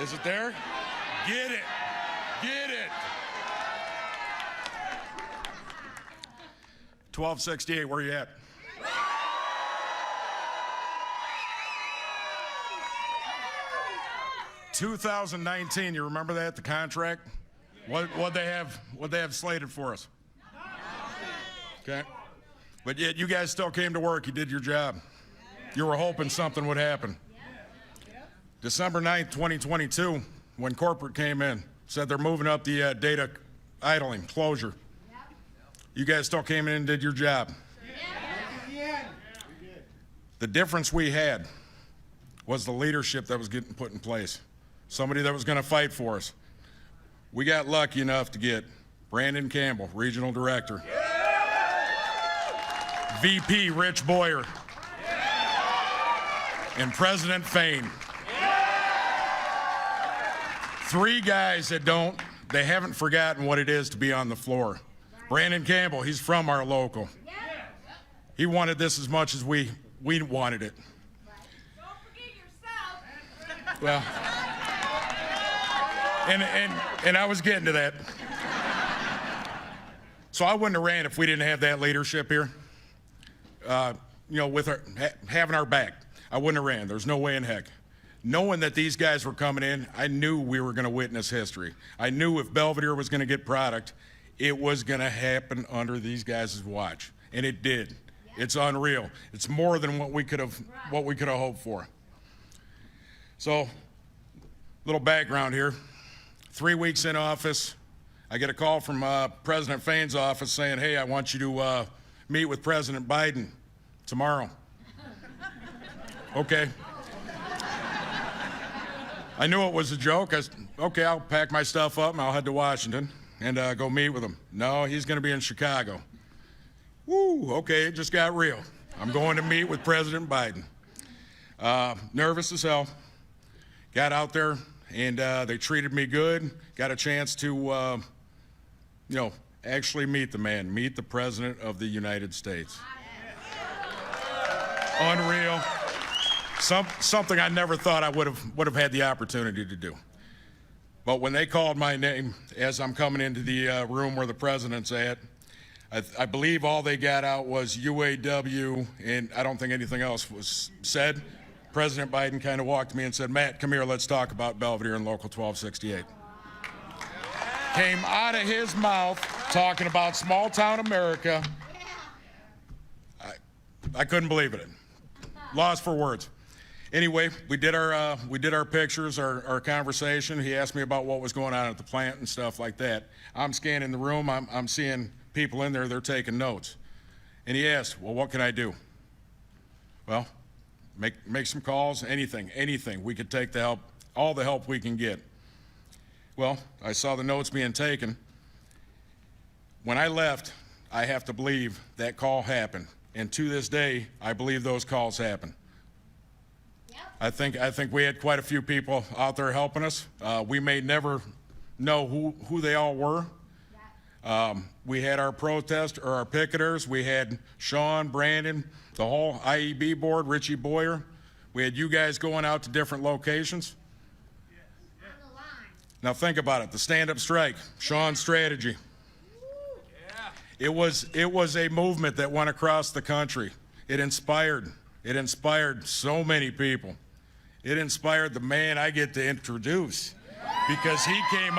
Is it there? Get it. Get it. 1268, where you at? $2019, you remember that, the contract? What'd they have slated for us? Okay. But yet you guys still came to work, you did your job. You were hoping something would happen. December 9th, 2022, when corporate came in, said they're moving up the data idling, closure. You guys still came in and did your job. The difference we had was the leadership that was getting put in place. Somebody that was going to fight for us. We got lucky enough to get Brandon Campbell, Regional Director. VP Rich Boyer. And President Fain. Three guys that they haven't forgotten what it is to be on the floor. Brandon Campbell, he's from our local. He wanted this as much as we wanted it. Don't forget yourself. Well, and I was getting to that. So I wouldn't have ran if we didn't have that leadership here. With having our back, I wouldn't have ran. There's no way in heck. Knowing that these guys were coming in, I knew we were going to witness history. I knew if Belvidere was going to get product, it was going to happen under these guys' watch, and it did. It's unreal. It's more than what we could have hoped for. So, little background here. 3 weeks in office, I get a call from President Fain's office saying, "Hey, I want you to meet with President Biden tomorrow." Okay. I knew it was a joke. I said, okay, I'll pack my stuff up and I'll head to Washington and go meet with him. No, he's going to be in Chicago. Woo, okay, it just got real. I'm going to meet with President Biden. Nervous as hell. Got out there and they treated me good. Got a chance to, actually meet the man, meet the President of the United States. Unreal. Something I never thought I would have had the opportunity to do. But when they called my name as I'm coming into the room where the president's at, I believe all they got out was UAW, and I don't think anything else was said. President Biden kind of walked to me and said, "Matt, come here, let's talk about Belvidere and Local 1268. Came out of his mouth talking about small town America. I couldn't believe it. Lost for words. Anyway, we did our pictures, our conversation. He asked me about what was going on at the plant and stuff like that. I'm scanning the room. I'm seeing people in there. They're taking notes. And he asked, "Well, what can I do?" Well, make some calls. Anything. We could take the help, all the help we can get. Well, I saw the notes being taken. When I left, I have to believe that call happened. And to this day, I believe those calls happened. I think we had quite a few people out there helping us. We may never know who they all were. We had our protest or our picketers. We had Sean, Brandon, the whole IEB board, Richie Boyer. We had you guys going out to different locations. Now think about it. The stand-up strike, Sean's strategy. It was a movement that went across the country. It inspired so many people. It inspired the man I get to introduce because he came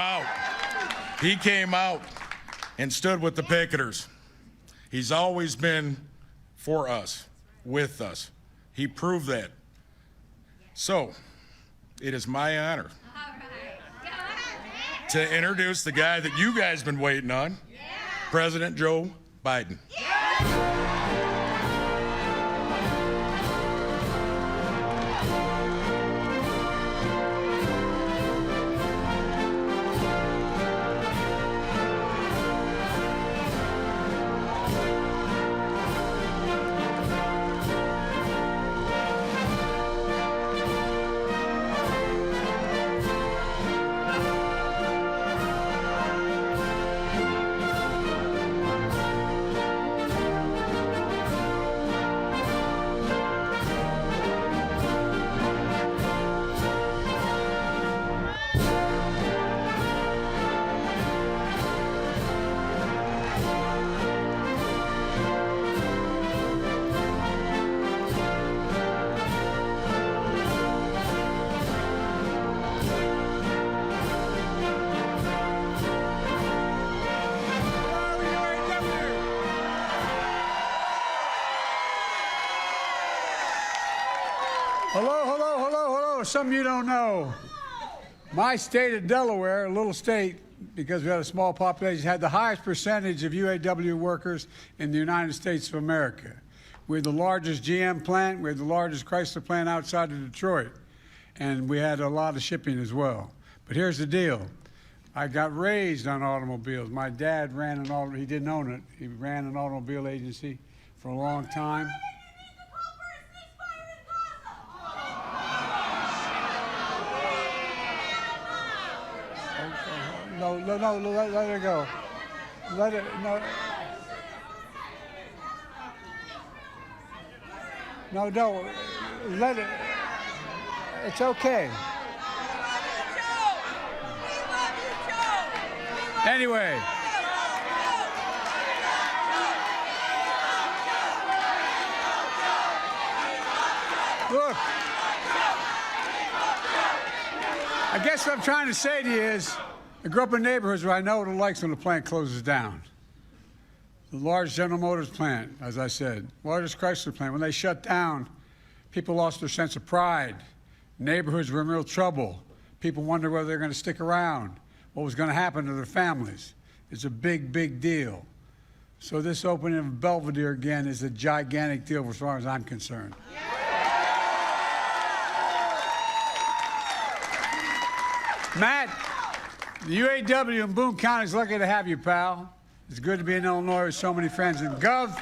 out and stood with the picketers. He's always been for us, with us. He proved that. So, it is my honor to introduce the guy that you guys have been waiting on, President Joe Biden. some of you don't know, my state of Delaware, a little state, because we had a small population, had the highest percentage of UAW workers in the United States of America. We had the largest GM plant. We had the largest Chrysler plant outside of Detroit. And we had a lot of shipping as well. But here's the deal. I got raised on automobiles. My dad ran an automobile. He didn't own it. He ran an automobile agency for a long time. No, let it go. Let it, no. No, don't. Let it. It's okay. Anyway. Look. I guess what I'm trying to say to you is, I grew up in neighborhoods where I know what it likes when the plant closes down. The large General Motors plant, as I said, largest Chrysler plant. When they shut down, people lost their sense of pride. Neighborhoods were in real trouble. People wondered whether they're going to stick around, what was going to happen to their families. It's a big, big deal. So this opening of Belvidere again is a gigantic deal as far as I'm concerned. Matt, the UAW in Boone County is lucky to have you, pal. It's good to be in Illinois with so many friends. And Gov,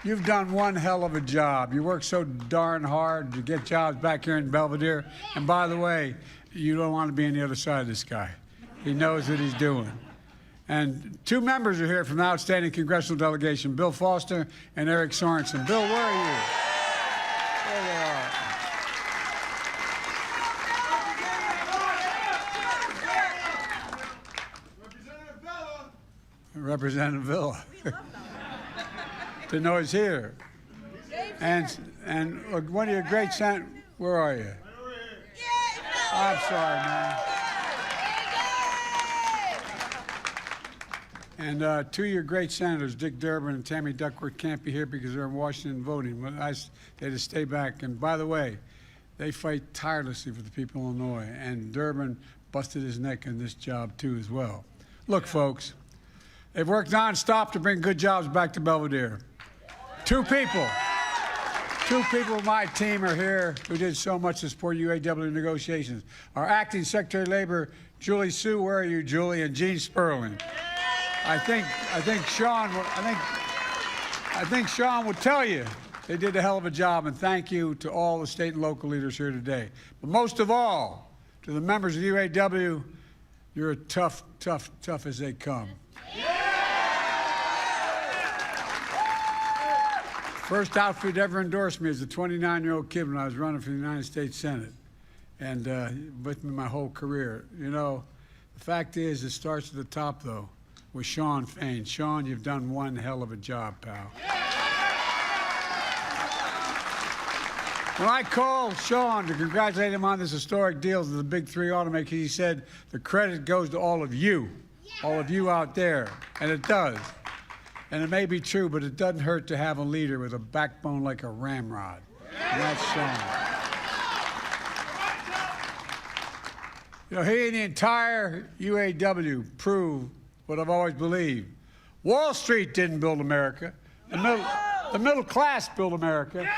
you've done one hell of a job. You work so darn hard to get jobs back here in Belvidere. And by the way, you don't want to be on the other side of this guy. He knows what he's doing. And two members are here from the outstanding congressional delegation, Bill Foster and Eric Sorensen. Bill, where are you? There they are. Representative Villa. To know he's here. And one of your great senators, where are you? I'm sorry, man. And two of your great senators, Dick Durbin and Tammy Duckworth, can't be here because they're in Washington voting. They had to stay back. And by the way, they fight tirelessly for the people of Illinois. And Durbin busted his neck in this job, too, as well. Look, folks. They've worked nonstop to bring good jobs back to Belvidere. Two people of my team are here who did so much to support UAW negotiations. Our acting Secretary of Labor, Julie Sue, where are you, Julie, and Gene Sperling. I think Sean will tell you they did a hell of a job, and thank you to all the state and local leaders here today. But most of all, to the members of the UAW, you're tough as they come. First outfit ever endorsed me as a 29-year-old kid when I was running for the United States Senate, and with me my whole career. You know, the fact is, it starts at the top, though, with Sean Fain. Sean, you've done one hell of a job, pal. When I called Sean to congratulate him on this historic deal with the big three automakers, he said the credit goes to all of you out there, and it does. And it may be true, but it doesn't hurt to have a leader with a backbone like a ramrod. And that's Sean. You know, he and the entire UAW proved what I've always believed. Wall Street didn't build America. The middle class built America.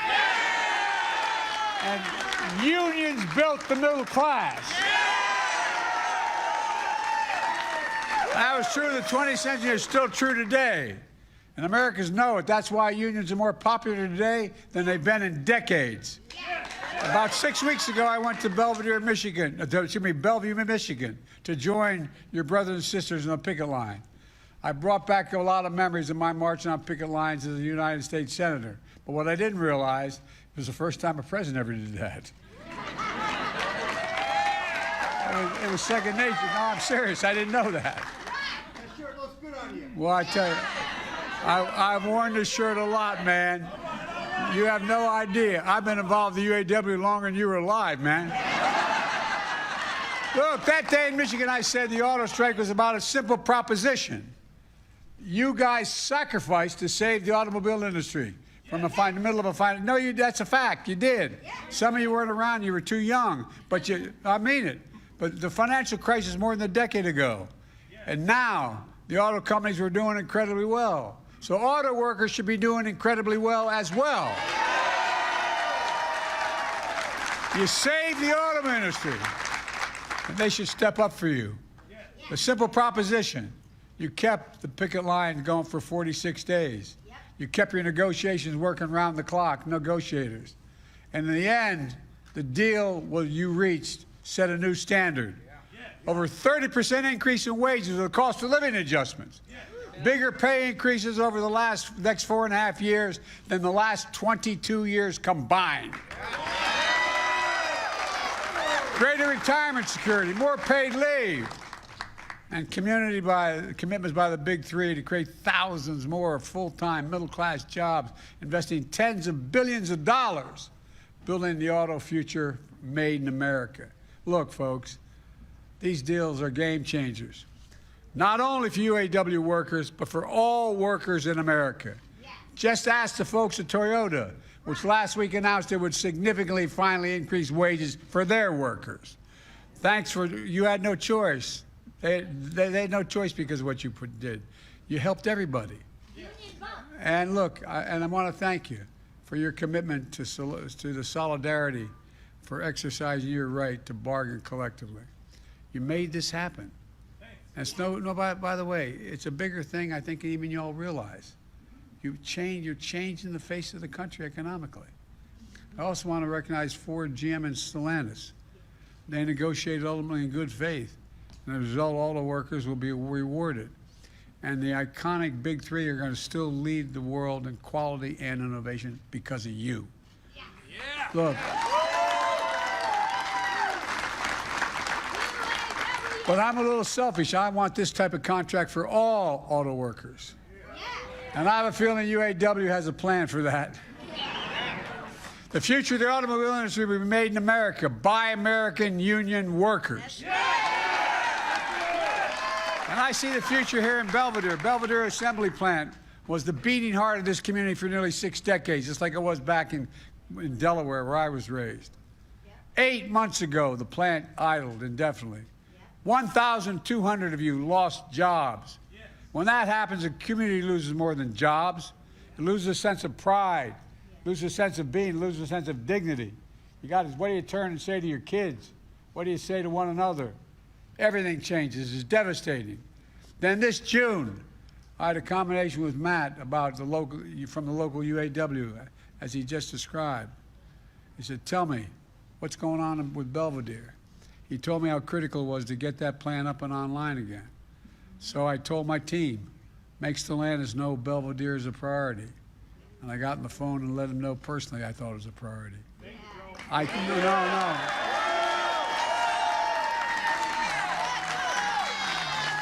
And unions built the middle class. That was true in the 20th century. It's still true today. And Americans know it. That's why unions are more popular today than they've been in decades. About 6 weeks ago, I went to Bellevue, Michigan, to join your brothers and sisters in the picket line. I brought back a lot of memories of my marching on picket lines as a United States Senator. But what I didn't realize, it was the first time a president ever did that. It was second nature. No, I'm serious. I didn't know that. That shirt looks good on you. Well, I tell you, I've worn this shirt a lot, man. You have no idea. I've been involved in the UAW longer than you were alive, man. Look, that day in Michigan, I said the auto strike was about a simple proposition. You guys sacrificed to save the automobile industry. from the middle of a final. No, that's a fact. You did. Some of you weren't around. You were too young. But I mean it. But the financial crisis more than a decade ago. And now the auto companies were doing incredibly well. So auto workers should be doing incredibly well as well. You saved the auto industry. And they should step up for you. The simple proposition. You kept the picket line going for 46 days. You kept your negotiations working round the clock, negotiators. And in the end, the deal you reached set a new standard. Over 30% increase in wages with the cost of living adjustments. Bigger pay increases over the next 4.5 years than the last 22 years combined. Greater retirement security, more paid leave. And commitments by the big three to create thousands more full-time middle-class jobs, investing tens of billions of dollars, building the auto future made in America. Look, folks, these deals are game changers, not only for UAW workers, but for all workers in America. Just ask the folks at Toyota, which last week announced it would significantly finally increase wages for their workers. You had no choice. They had no choice because of what you did. You helped everybody. And look, I want to thank you for your commitment to the solidarity for exercising your right to bargain collectively. You made this happen. And it's by the way, it's a bigger thing I think even you all realize. You're changing the face of the country economically. I also want to recognize Ford, GM, and Stellantis. They negotiated ultimately in good faith. And as a result, all the workers will be rewarded. And the iconic big three are going to still lead the world in quality and innovation because of you. Yeah. Look. But I'm a little selfish. I want this type of contract for all auto workers. And I have a feeling UAW has a plan for that. The future of the automobile industry will be made in America by American union workers. And I see the future here in Belvidere. Belvidere Assembly Plant was the beating heart of this community for nearly 6 decades, just like it was back in Delaware, where I was raised. 8 months ago, the plant idled indefinitely. 1,200 of you lost jobs. When that happens, a community loses more than jobs. It loses a sense of pride, loses a sense of being, loses a sense of dignity. What do you turn and say to your kids? What do you say to one another? Everything changes. It's devastating. Then this June, I had a combination with Matt about from the local UAW, as he just described. He said, tell me, what's going on with Belvidere? He told me how critical it was to get that plan up and online again. So I told my team, make Stellantis know Belvidere is a priority. And I got on the phone and let him know personally I thought it was a priority. No.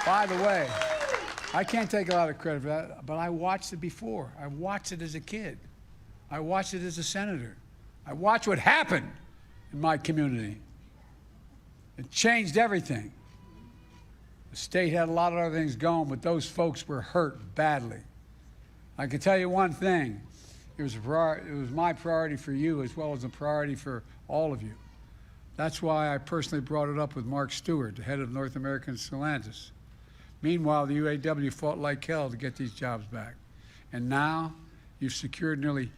By the way, I can't take a lot of credit for that, but I watched it before. I watched it as a kid. I watched it as a senator. I watched what happened in my community. It changed everything. The state had a lot of other things going, but those folks were hurt badly. I can tell you one thing. It was my priority for you as well as a priority for all of you. That's why I personally brought it up with Mark Stewart, the head of North American Stellantis. Meanwhile, the UAW fought like hell to get these jobs back. And now you've secured nearly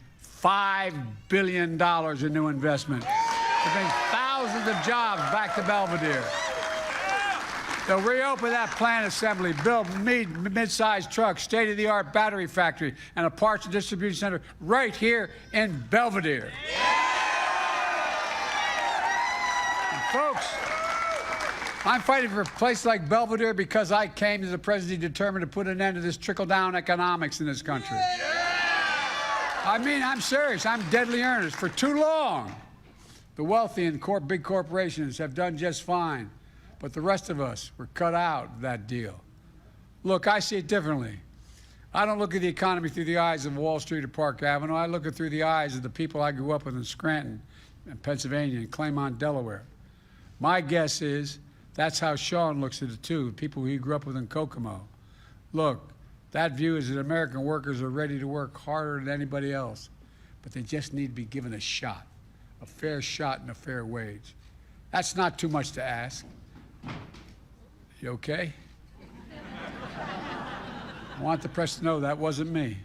$5 billion in new investment to bring thousands of jobs back to Belvidere. They'll reopen that plant assembly, build mid-sized trucks, state-of-the-art battery factory, and a parts and distribution center right here in Belvidere. And folks, I'm fighting for a place like Belvidere because I came as a president determined to put an end to this trickle-down economics in this country. I mean, I'm serious. I'm deadly earnest. For too long, the wealthy and big corporations have done just fine, but the rest of us were cut out of that deal. Look, I see it differently. I don't look at the economy through the eyes of Wall Street or Park Avenue. I look at it through the eyes of the people I grew up with in Scranton, Pennsylvania, and Claymont, Delaware. My guess is that's how Sean looks at it, too, people he grew up with in Kokomo. Look, that view is that American workers are ready to work harder than anybody else. but they just need to be given a shot, a fair shot and a fair wage. That's not too much to ask. You okay? I want the press to know that wasn't me.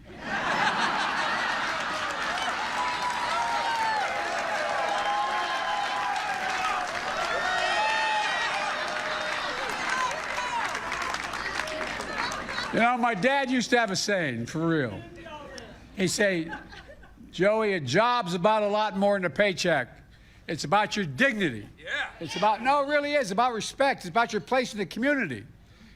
You know, my dad used to have a saying, for real. He'd say, Joey, a job's about a lot more than a paycheck. It's about your dignity. Yeah. It's about, no, it really is. It's about respect. It's about your place in the community.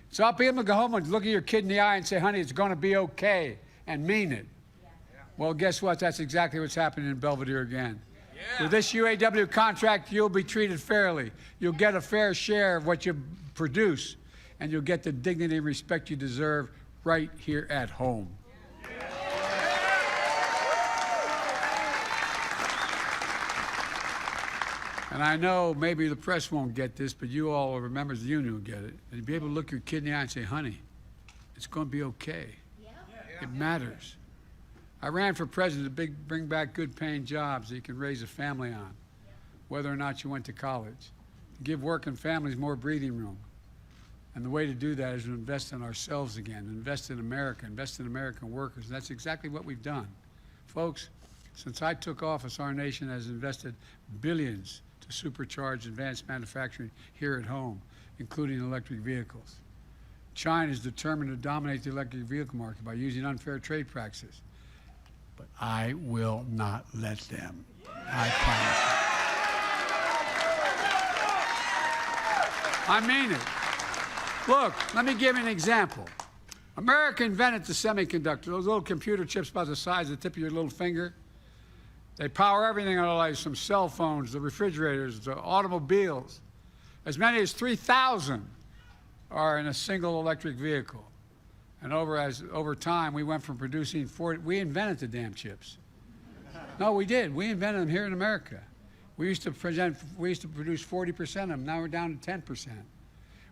It's about being able to go home and look at your kid in the eye and say, honey, it's going to be okay, and mean it. Yeah. Well, guess what? That's exactly what's happening in Belvidere again. Yeah. With this UAW contract, you'll be treated fairly. You'll get a fair share of what you produce, and you'll get the dignity and respect you deserve right here at home. And I know maybe the press won't get this, but you all, or members of the union, will get it. And you'll be able to look your kid in the eye and say, honey, it's going to be okay. It matters. I ran for president to bring back good paying jobs that you can raise a family on, whether or not you went to college. Give working families more breathing room. And the way to do that is to invest in ourselves again, invest in America, invest in American workers. And that's exactly what we've done. Folks, since I took office, our nation has invested billions to supercharge advanced manufacturing here at home, including electric vehicles. China is determined to dominate the electric vehicle market by using unfair trade practices. But I will not let them. I promise you. I mean it. Look, let me give you an example. America invented the semiconductor, those little computer chips about the size of the tip of your little finger. They power everything in our lives, from cell phones, the refrigerators, the automobiles. As many as 3,000 are in a single electric vehicle. And over time, we went from producing 40, we invented the damn chips. No, we did. We invented them here in America. We used to produce 40% of them. Now we're down to 10%.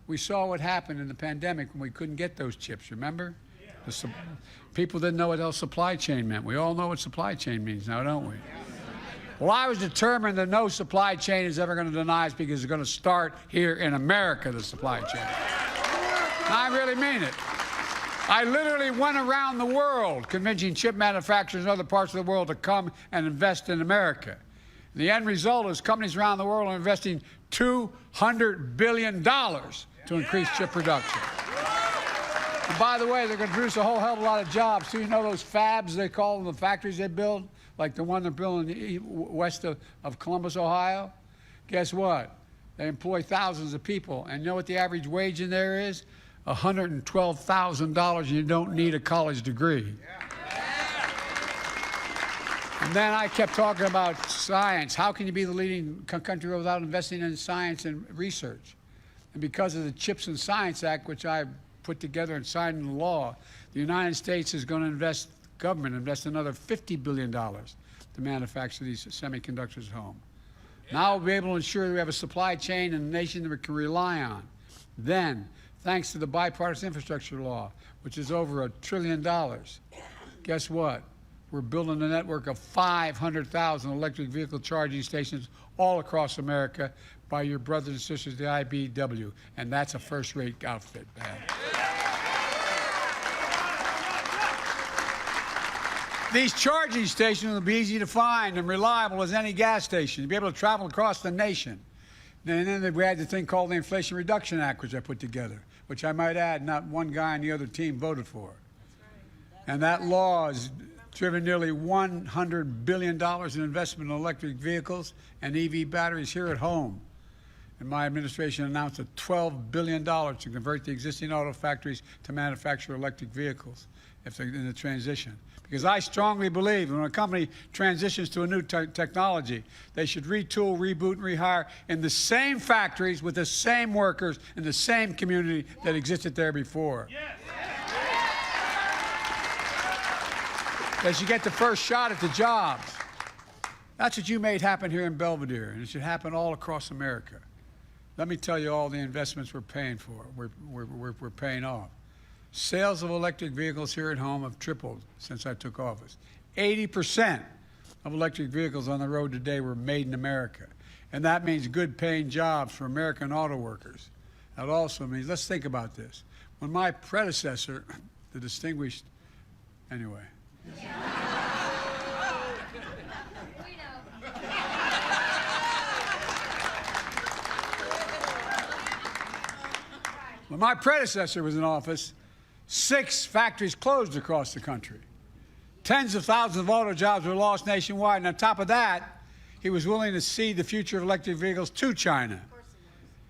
We saw what happened in the pandemic when we couldn't get those chips, remember? Yeah. People didn't know what else supply chain meant. We all know what supply chain means now, don't we? Well, I was determined that no supply chain is ever going to deny us, because it's going to start here in America, the supply chain. And I really mean it. I literally went around the world convincing chip manufacturers in other parts of the world to come and invest in America. The end result is companies around the world are investing $200 billion to increase chip production. And by the way, they're going to produce a whole hell of a lot of jobs. So you know those fabs, they call them, the factories they build, like the one they're building west of Columbus, Ohio? Guess what? They employ thousands of people. And you know what the average wage in there is? $112,000, and you don't need a college degree. And then I kept talking about science. How can you be the leading country without investing in science and research? And because of the CHIPS and Science Act, which I put together and signed into law, the United States is going to invest another $50 billion to manufacture these semiconductors at home. Now we'll be able to ensure that we have a supply chain in a nation that we can rely on. Then, thanks to the bipartisan infrastructure law, which is over $1 trillion, guess what? We're building a network of 500,000 electric vehicle charging stations all across America by your brothers and sisters, the IBEW, and that's a first-rate outfit, man. These charging stations will be easy to find and reliable as any gas station. You'll be able to travel across the nation. And then we had the thing called the Inflation Reduction Act, which I put together, which I might add, not one guy on the other team voted for. And that law has driven nearly $100 billion in investment in electric vehicles and EV batteries here at home. And my administration announced a $12 billion to convert the existing auto factories to manufacture electric vehicles if they're in the transition. Because I strongly believe when a company transitions to a new technology, they should retool, reboot, and rehire in the same factories with the same workers in the same community that existed there before. Yes. They should get the first shot at the jobs. That's what you made happen here in Belvidere, and it should happen all across America. Let me tell you all the investments we're paying for, we're paying off. Sales of electric vehicles here at home have tripled since I took office. 80% of electric vehicles on the road today were made in America. And that means good paying jobs for American auto workers. That also means, let's think about this. When my predecessor, the distinguished, anyway. We know. When my predecessor was in office, 6 factories closed across the country. Tens of thousands of auto jobs were lost nationwide. And on top of that, he was willing to cede the future of electric vehicles to China.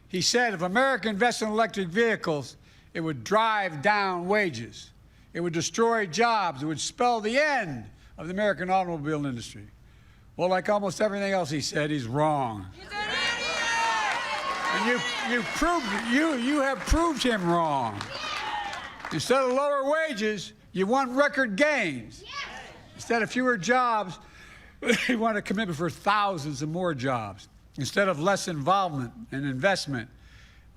He said if America invested in electric vehicles, it would drive down wages. It would destroy jobs. It would spell the end of the American automobile industry. Well, like almost everything else he said, he's wrong. And you have proved him wrong. Instead of lower wages, you want record gains. Instead of fewer jobs, you want a commitment for thousands of more jobs. Instead of less involvement and investment,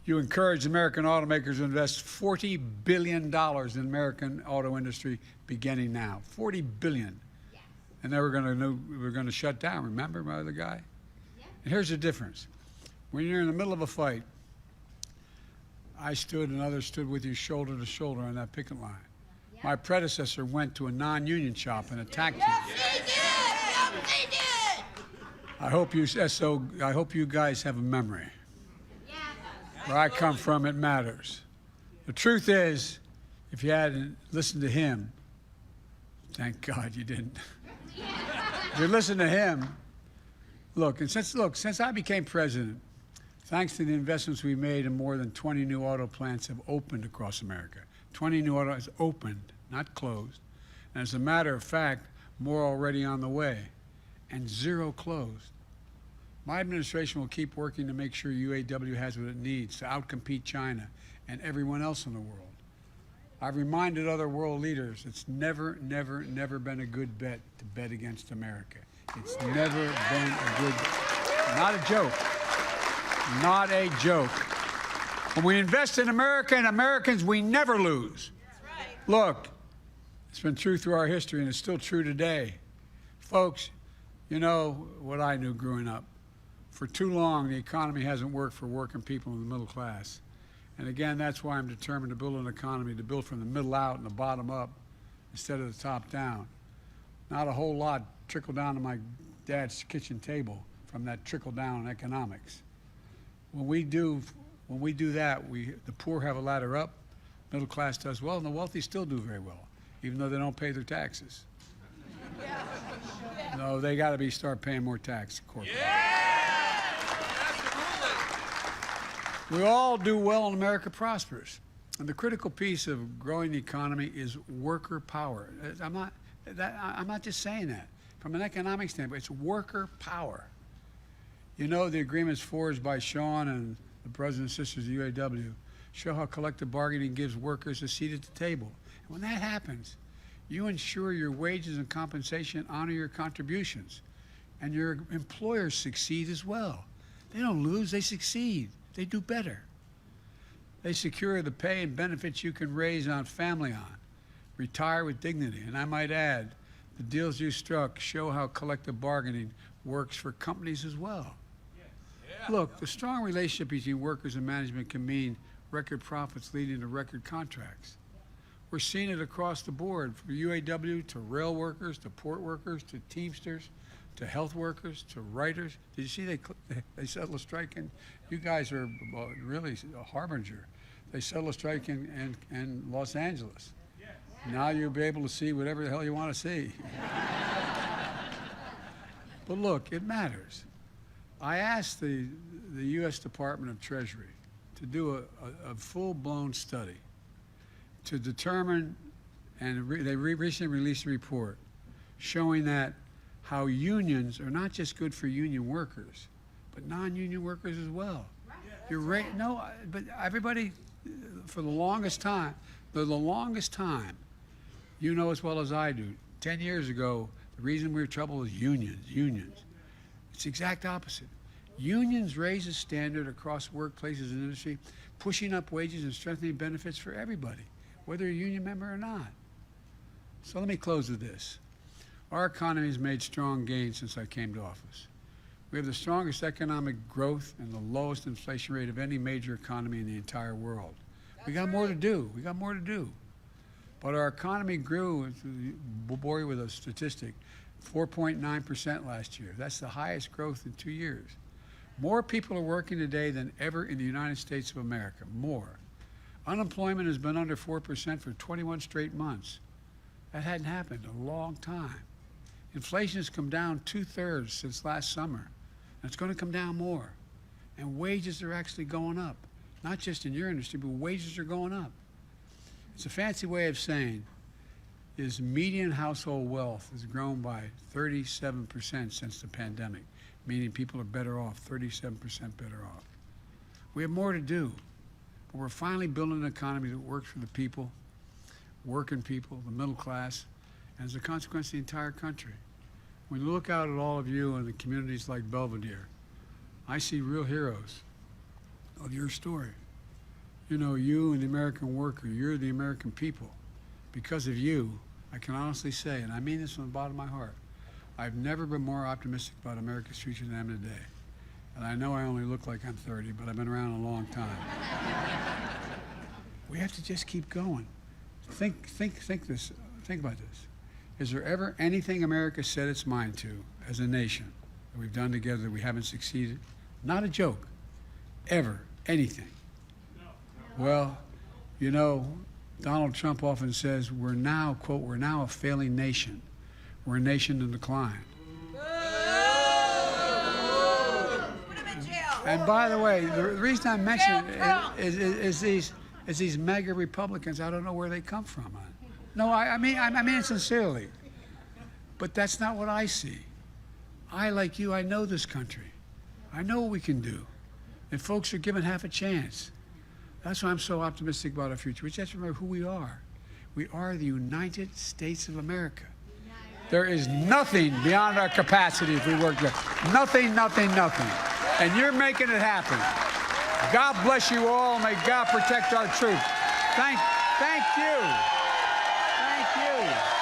you encourage American automakers to invest $40 billion in American auto industry beginning now. $40 billion. Yes. And then we're going to shut down. Remember my other guy? Yeah. And here's the difference. When you're in the middle of a fight, I stood and others stood with you shoulder to shoulder on that picket line. Yeah. My predecessor went to a non-union shop and attacked you. Yes, he did! Yes, he did! I hope you guys have a memory. Where I come from, it matters. The truth is, if you hadn't listened to him, thank God you didn't. If you listen to him, since I became president, thanks to the investments we made in more than 20 new auto plants have opened across America. 20 new auto plants opened, not closed. And as a matter of fact, more already on the way, and 0 closed. My administration will keep working to make sure UAW has what it needs to outcompete China and everyone else in the world. I've reminded other world leaders it's never, never, never been a good bet to bet against America. It's never been a good, not a joke, not a joke. When we invest in America and Americans, we never lose. Look, it's been true through our history and it's still true today. Folks, you know what I knew growing up. For too long, the economy hasn't worked for working people in the middle class. And again, that's why I'm determined to build an economy, to build from the middle out and the bottom up instead of the top down. Not a whole lot trickle down to my dad's kitchen table from that trickle down economics. When we do that, the poor have a ladder up, middle class does well, and the wealthy still do very well, even though they don't pay their taxes. No, they got to start paying more tax, corporate. We all do well and America prospers. And the critical piece of growing the economy is worker power. I'm not just saying that. From an economic standpoint, it's worker power. You know, the agreements forged by Sean and the brothers and sisters of UAW show how collective bargaining gives workers a seat at the table. And when that happens, you ensure your wages and compensation honor your contributions. And your employers succeed as well. They don't lose, they succeed. They do better. They secure the pay and benefits you can raise on family on, retire with dignity. And I might add, the deals you struck show how collective bargaining works for companies as well. Look, the strong relationship between workers and management can mean record profits leading to record contracts. We're seeing it across the board, from UAW to rail workers, to port workers, to Teamsters, to health workers, to writers. Did you see they settled a strike? And you guys are really a harbinger. They settled a strike in Los Angeles. Now you'll be able to see whatever the hell you want to see. But look, it matters. I asked the U.S. Department of Treasury to do a full-blown study to determine, and they recently released a report showing that how unions are not just good for union workers, but non-union workers as well. Right. You're right. No, but everybody, for the longest time, you know as well as I do, 10 years ago, the reason we were in trouble was unions. It's the exact opposite. Unions raise the standard across workplaces and industry, pushing up wages and strengthening benefits for everybody, whether you're a union member or not. So let me close with this. Our economy has made strong gains since I came to office. We have the strongest economic growth and the lowest inflation rate of any major economy in the entire world. We got more to do. We got more to do. But our economy grew, we'll bore you with a statistic, 4.9% last year. That's the highest growth in 2 years. More people are working today than ever in the United States of America, more. Unemployment has been under 4% for 21 straight months. That hadn't happened in a long time. Inflation has come down 2/3 since last summer, and it's going to come down more. And wages are actually going up, not just in your industry, but wages are going up. It's a fancy way of saying is median household wealth has grown by 37% since the pandemic, meaning people are better off, 37% better off. We have more to do, but we're finally building an economy that works for the people, working people, the middle class, and as a consequence, the entire country. When you look out at all of you in the communities like Belvidere, I see real heroes of your story. You know, you and the American worker, you're the American people. Because of you, I can honestly say, and I mean this from the bottom of my heart, I've never been more optimistic about America's future than I am today. And I know I only look like I'm 30, but I've been around a long time. We have to just keep going. Think about this. Is there ever anything America set its mind to as a nation that we've done together that we haven't succeeded? Not a joke. Ever. Anything. Well, you know, Donald Trump often says we're now, quote, we're now a failing nation. We're a nation in decline. And by the way, the reason I mention it is these mega Republicans. I don't know where they come from. No, I mean it sincerely. But that's not what I see. I, like you, I know this country. I know what we can do. And folks are given half a chance. That's why I'm so optimistic about our future. We just have to remember who we are. We are the United States of America. There is nothing beyond our capacity if we work there. Nothing, nothing, nothing. And you're making it happen. God bless you all. May God protect our troops. Thank you. Thank you.